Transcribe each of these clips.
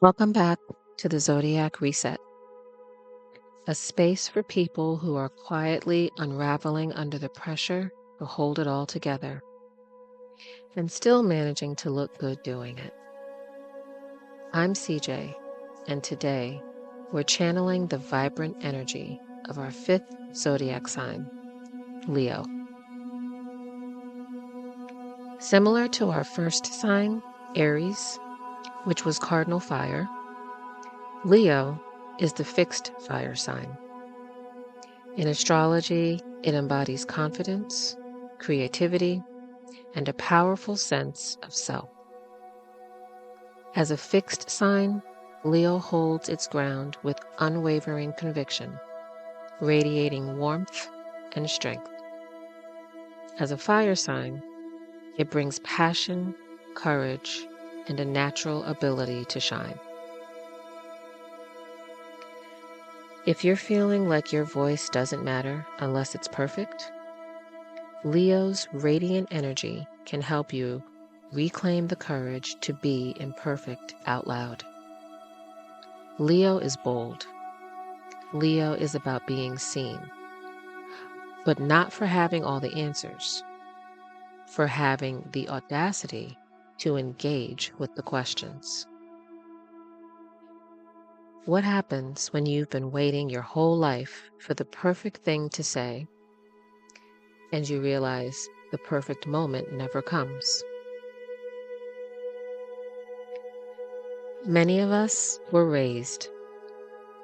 Welcome back to the Zodiac Reset, a space for people who are quietly unraveling under the pressure to hold it all together and still managing to look good doing it. I'm CJ, and today we're channeling the vibrant energy of our fifth zodiac sign, Leo. Similar to our first sign, Aries, which was cardinal fire, Leo is the fixed fire sign. In astrology, it embodies confidence, creativity, and a powerful sense of self. As a fixed sign, Leo holds its ground with unwavering conviction, radiating warmth and strength. As a fire sign, it brings passion, courage, and a natural ability to shine. If you're feeling like your voice doesn't matter unless it's perfect, Leo's radiant energy can help you reclaim the courage to be imperfect out loud. Leo is bold. Leo is about being seen, but not for having all the answers, for having the audacity to engage with the questions. What happens when you've been waiting your whole life for the perfect thing to say, and you realize the perfect moment never comes? Many of us were raised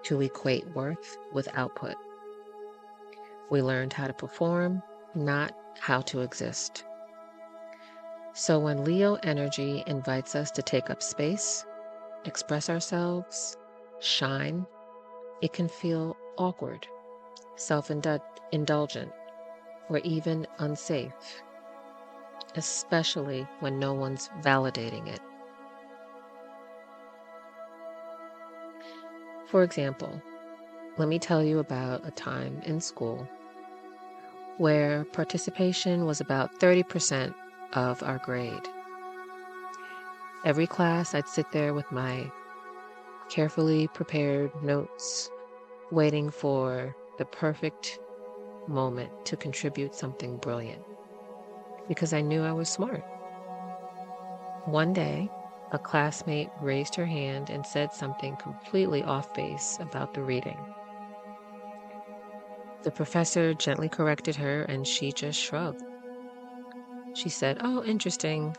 to equate worth with output. We learned how to perform, not how to exist. So when Leo energy invites us to take up space, express ourselves, shine, it can feel awkward, self-indulgent, or even unsafe, especially when no one's validating it. For example, let me tell you about a time in school where participation was about 30% of our grade. Every class, I'd sit there with my carefully prepared notes, waiting for the perfect moment to contribute something brilliant, because I knew I was smart. One day, a classmate raised her hand and said something completely off base about the reading. The professor gently corrected her and she just shrugged. She said, "Oh, interesting.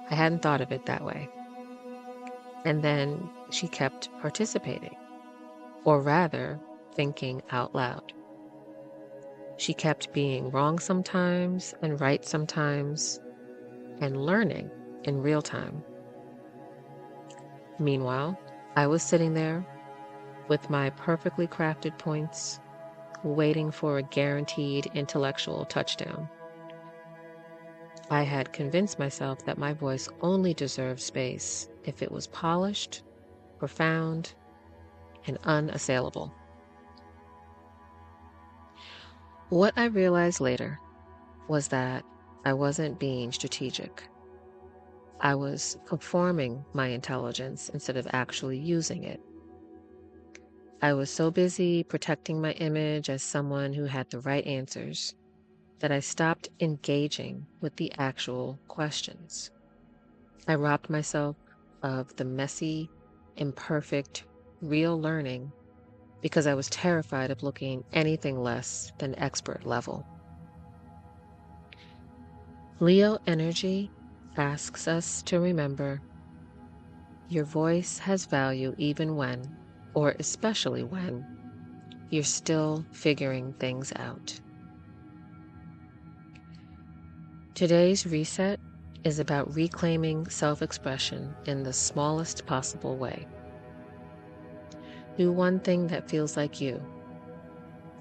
I hadn't thought of it that way." And then she kept participating, or rather, thinking out loud. She kept being wrong sometimes and right sometimes, and learning in real time. Meanwhile, I was sitting there with my perfectly crafted points, waiting for a guaranteed intellectual touchdown. I had convinced myself that my voice only deserved space if it was polished, profound, and unassailable. What I realized later was that I wasn't being strategic. I was performing my intelligence instead of actually using it. I was so busy protecting my image as someone who had the right answers that I stopped engaging with the actual questions. I robbed myself of the messy, imperfect, real learning because I was terrified of looking anything less than expert level. Leo energy asks us to remember your voice has value even when, or especially when, you're still figuring things out. Today's reset is about reclaiming self-expression in the smallest possible way. Do one thing that feels like you.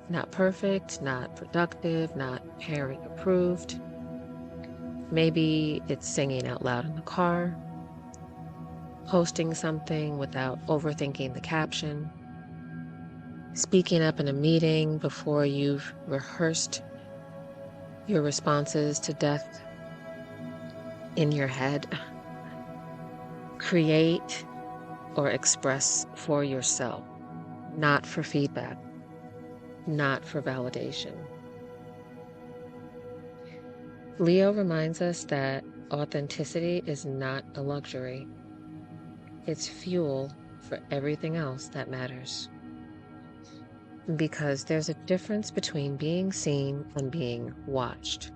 Not perfect, not productive, not parent approved. Maybe it's singing out loud in the car, posting something without overthinking the caption, speaking up in a meeting before you've rehearsed your responses to death in your head. Create or express for yourself, not for feedback, not for validation. Leo reminds us that authenticity is not a luxury. It's fuel for everything else that matters. Because there's a difference between being seen and being watched,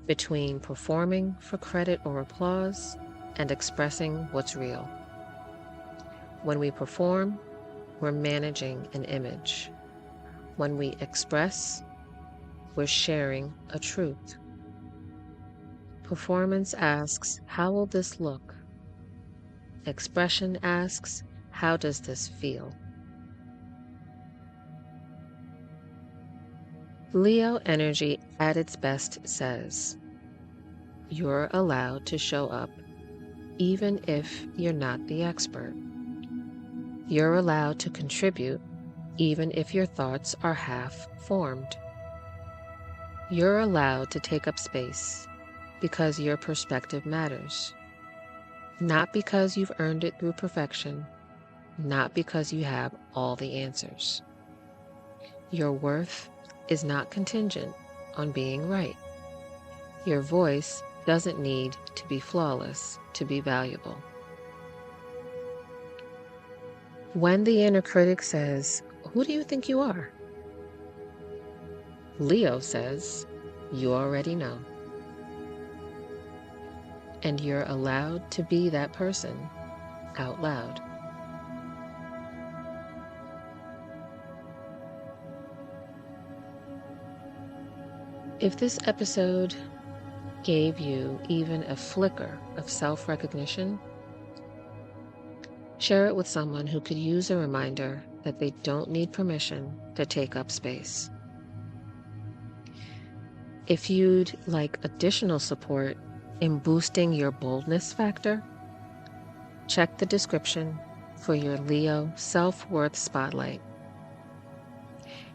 between performing for credit or applause and expressing what's real. When we perform, we're managing an image. When we express, we're sharing a truth. Performance asks, how will this look? Expression asks, how does this feel? Leo energy at its best says, you're allowed to show up even if you're not the expert. You're allowed to contribute even if your thoughts are half formed. You're allowed to take up space because your perspective matters. Not because you've earned it through perfection, not because you have all the answers. Your worth is not contingent on being right. Your voice doesn't need to be flawless to be valuable. When the inner critic says, who do you think you are? Leo says, you already know. And you're allowed to be that person out loud. If this episode gave you even a flicker of self-recognition, share it with someone who could use a reminder that they don't need permission to take up space. If you'd like additional support in boosting your boldness factor, check the description for your Leo Self-Worth Spotlight.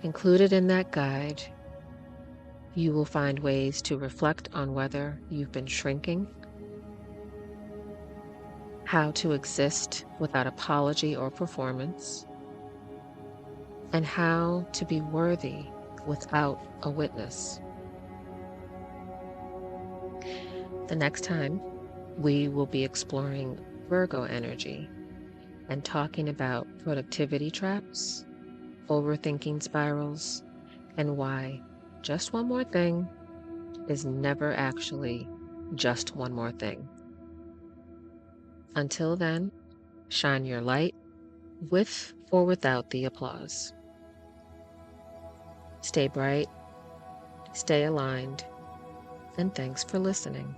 Included in that guide, you will find ways to reflect on whether you've been shrinking, how to exist without apology or performance, and how to be worthy without a witness. The next time, we will be exploring Virgo energy and talking about productivity traps, overthinking spirals, and why just one more thing is never actually just one more thing. Until then, shine your light with or without the applause. Stay bright, stay aligned, and thanks for listening.